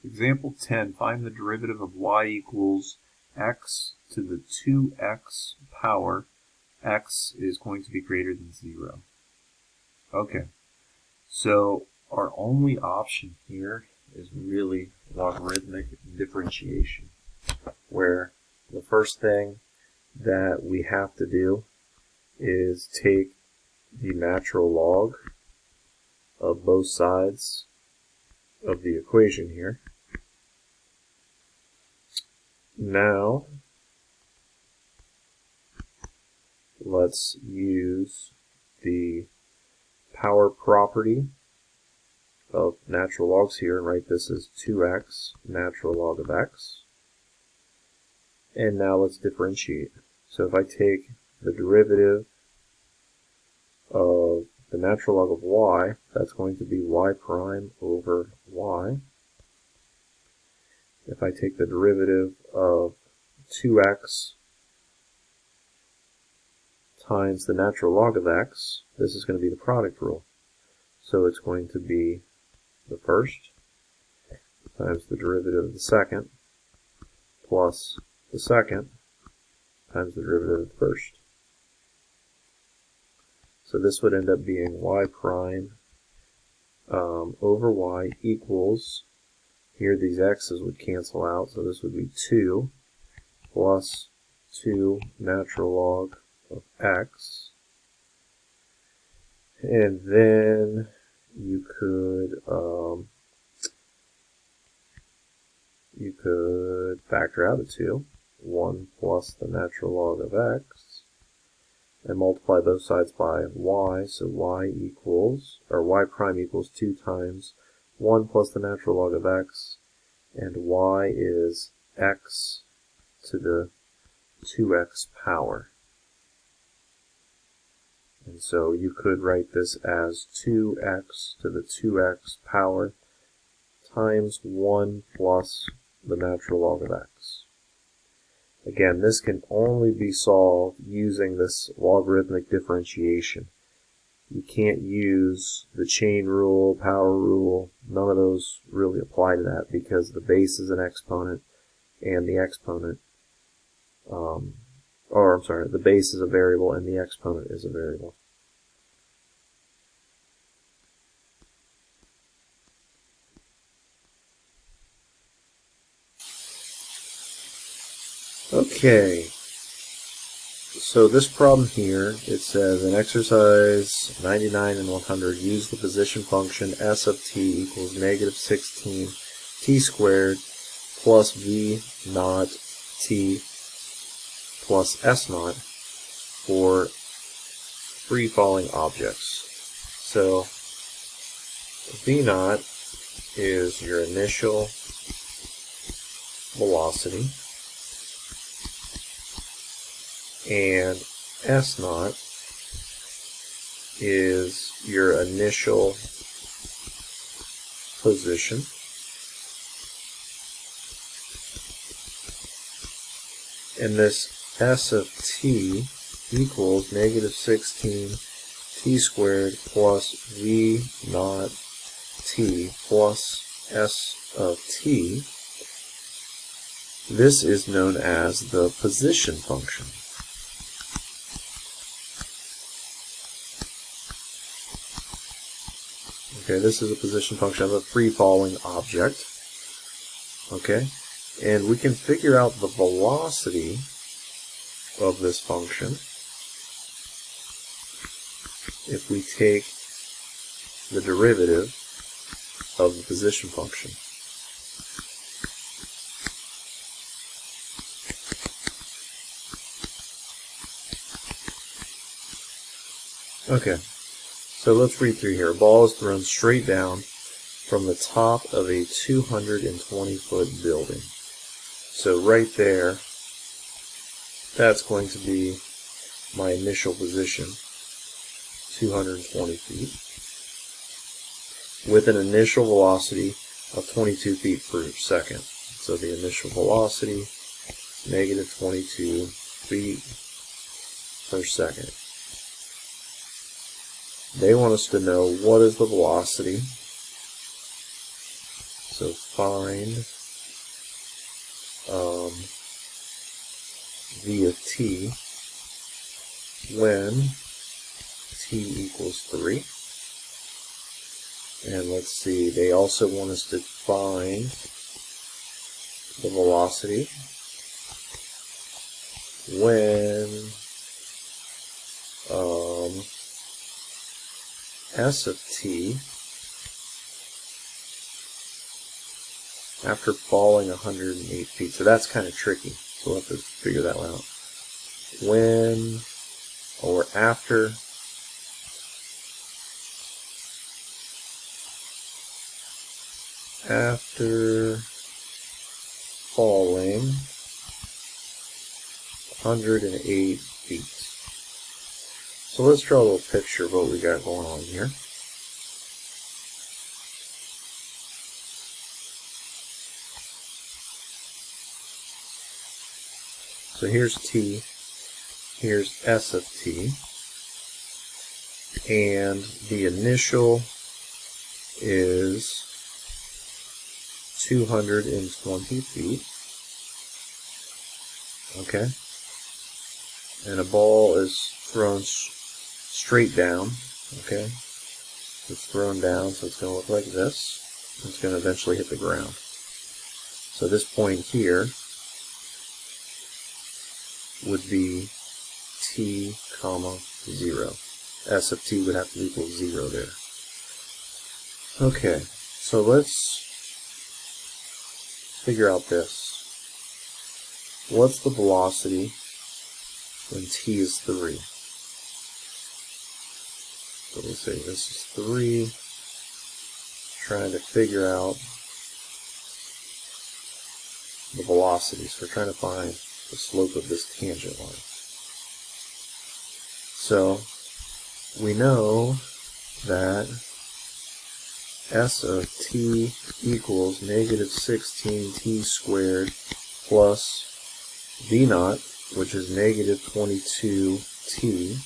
Example 10, find the derivative of y equals x to the 2x power. X is going to be greater than 0. Okay, so our only option here is really logarithmic differentiation, where the first thing that we have to do is take the natural log of both sides of the equation here. Now, let's use the power property of natural logs here and write this as 2x natural log of x. And now let's differentiate. So if I take the derivative of the natural log of y, that's going to be y prime over y. If I take the derivative of 2x times the natural log of x, this is going to be the product rule. So it's going to be the first times the derivative of the second plus the second times the derivative of the first. So this would end up being y prime over y equals, here these x's would cancel out, so this would be 2 plus 2 natural log of x. And then you could factor out a 2, 1 plus the natural log of x, and multiply both sides by y, so y equals, or y prime equals 2 times 1 plus the natural log of x, and y is x to the 2x power. And so you could write this as 2x to the 2x power times 1 plus the natural log of x. Again, this can only be solved using this logarithmic differentiation. You can't use the chain rule, power rule, none of those really apply to that because the base is an exponent and the exponent, the base is a variable and the exponent is a variable. Okay, so this problem here, it says in exercise 99 and 100, use the position function s of t equals negative 16 t squared plus v naught t plus s naught for free falling objects. So v naught is your initial velocity, and S naught is your initial position. And this S of t equals negative 16 t squared plus v naught t plus S of t. This is known as the position function. Okay, this is a position function of a free-falling object. Okay, and we can figure out the velocity of this function if we take the derivative of the position function. Okay. So let's read through here. A ball is thrown straight down from the top of a 220-foot building. So right there, that's going to be my initial position, 220 feet, with an initial velocity of 22 feet per second. So the initial velocity, negative 22 feet per second. They want us to know what is the velocity. So find v of t when t equals 3. And let's see, they also want us to find the velocity when s of t, after falling 108 feet. So that's kind of tricky. So we'll have to figure that out. When or after falling 108 feet. So let's draw a little picture of what we got going on here. So here's t, here's s of t, and the initial is 220 feet, okay, and a ball is thrown straight down, okay, it's thrown down, so it's going to look like this. It's going to eventually hit the ground. So this point here would be t comma 0. S of t would have to equal 0 there. Okay, so let's figure out this. What's the velocity when t is 3? So let's say this is 3. Trying to figure out the velocities. We're trying to find the slope of this tangent line. So we know that s of t equals negative 16t squared plus v naught, which is negative 22t,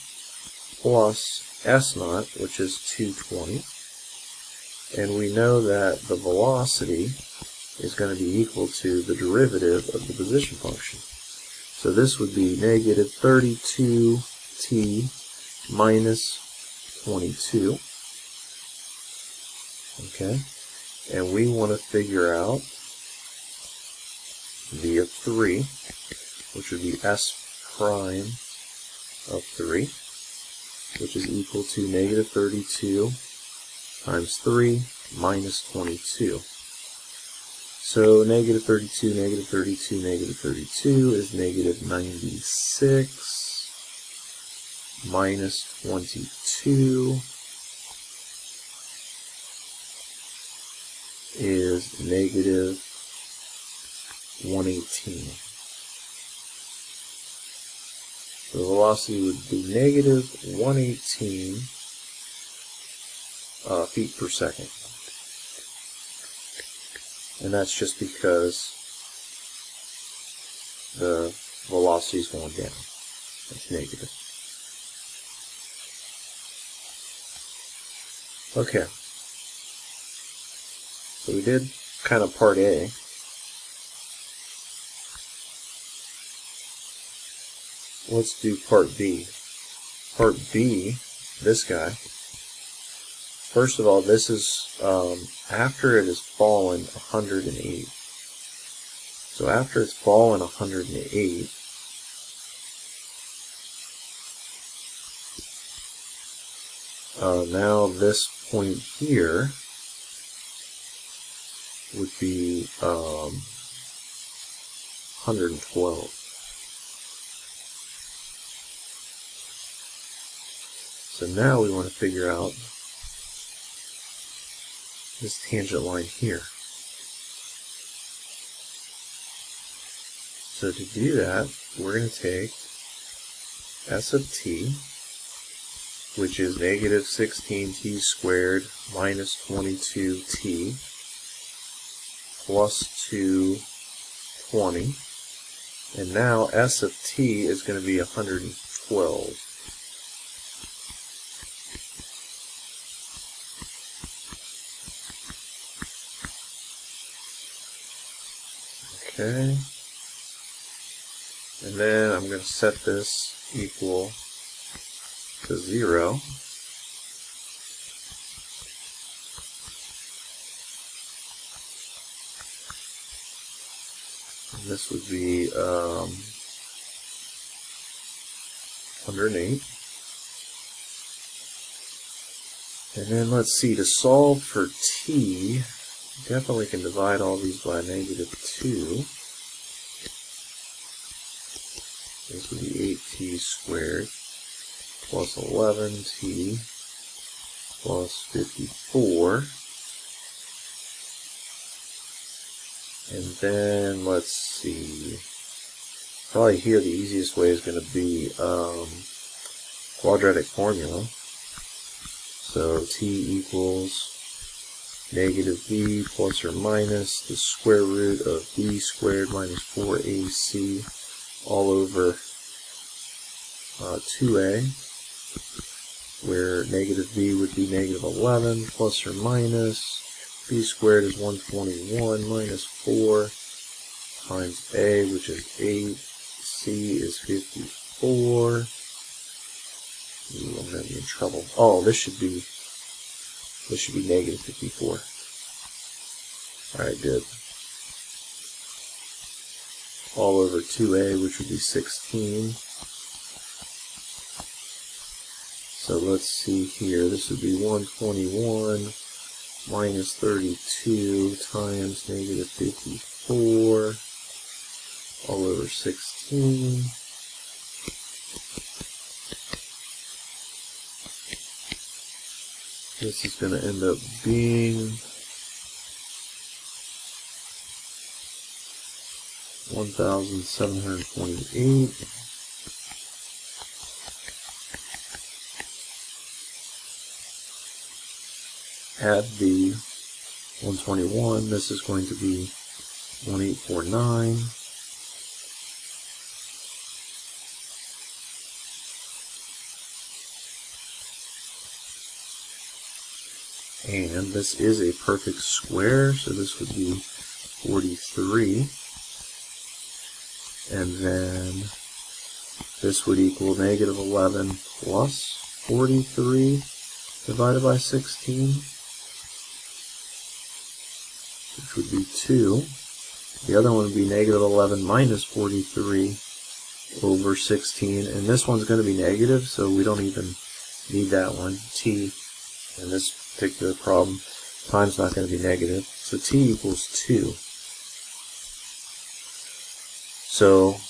plus s naught, which is 220. And we know that the velocity is going to be equal to the derivative of the position function. So this would be negative 32t minus 22. Okay, and we want to figure out v of 3, which would be s prime of 3, which is equal to negative 32 times 3 minus 22. So negative 32, negative 32, negative 32 is negative 96 minus 22 is negative 118. So the velocity would be negative 118 feet per second. And that's just because the velocity is going down. It's negative. Okay. So we did kind of part A. Let's do part B. Part B, this guy. First of all, this is after it has fallen 108. So after it's fallen 108, now this point here would be 112. So now we want to figure out this tangent line here. So to do that, we're going to take s of t, which is negative 16t squared minus 22t plus 220. And now s of t is going to be 112. Okay. And then I'm going to set this equal to 0. And this would be 108. And then let's see, to solve for t, definitely can divide all these by -2. This would be 8t squared plus 11t plus 54. And then, let's see, probably here the easiest way is going to be quadratic formula. So t equals -b plus or minus the square root of b squared minus 4ac all over 2a, where -b would be -11 plus or minus b squared is 121 minus 4 times a, which is 8, c is 54. Ooh, I'm going to be in trouble. Oh, this should be -54. Alright, good. All over 2a, which would be 16. So let's see here. This would be 121 minus 32 times -54 all over 16. This is going to end up being 1,728. Add the 121, this is going to be 1849. And this is a perfect square, so this would be 43. And then this would equal -11 plus 43 divided by 16, which would be 2. The other one would be -11 minus 43 over 16, and this one's going to be negative, so we don't even need that one. T, in this particular problem, time's not going to be negative, so t equals 2. So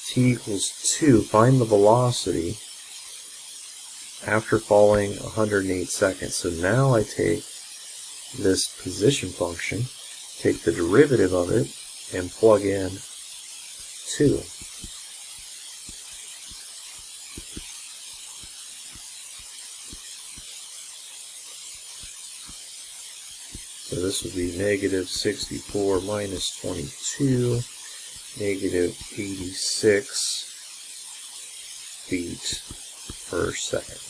t equals 2, find the velocity after falling 108 seconds. So now I take this position function, take the derivative of it, and plug in 2. So this would be -64 minus 22, -86 feet per second.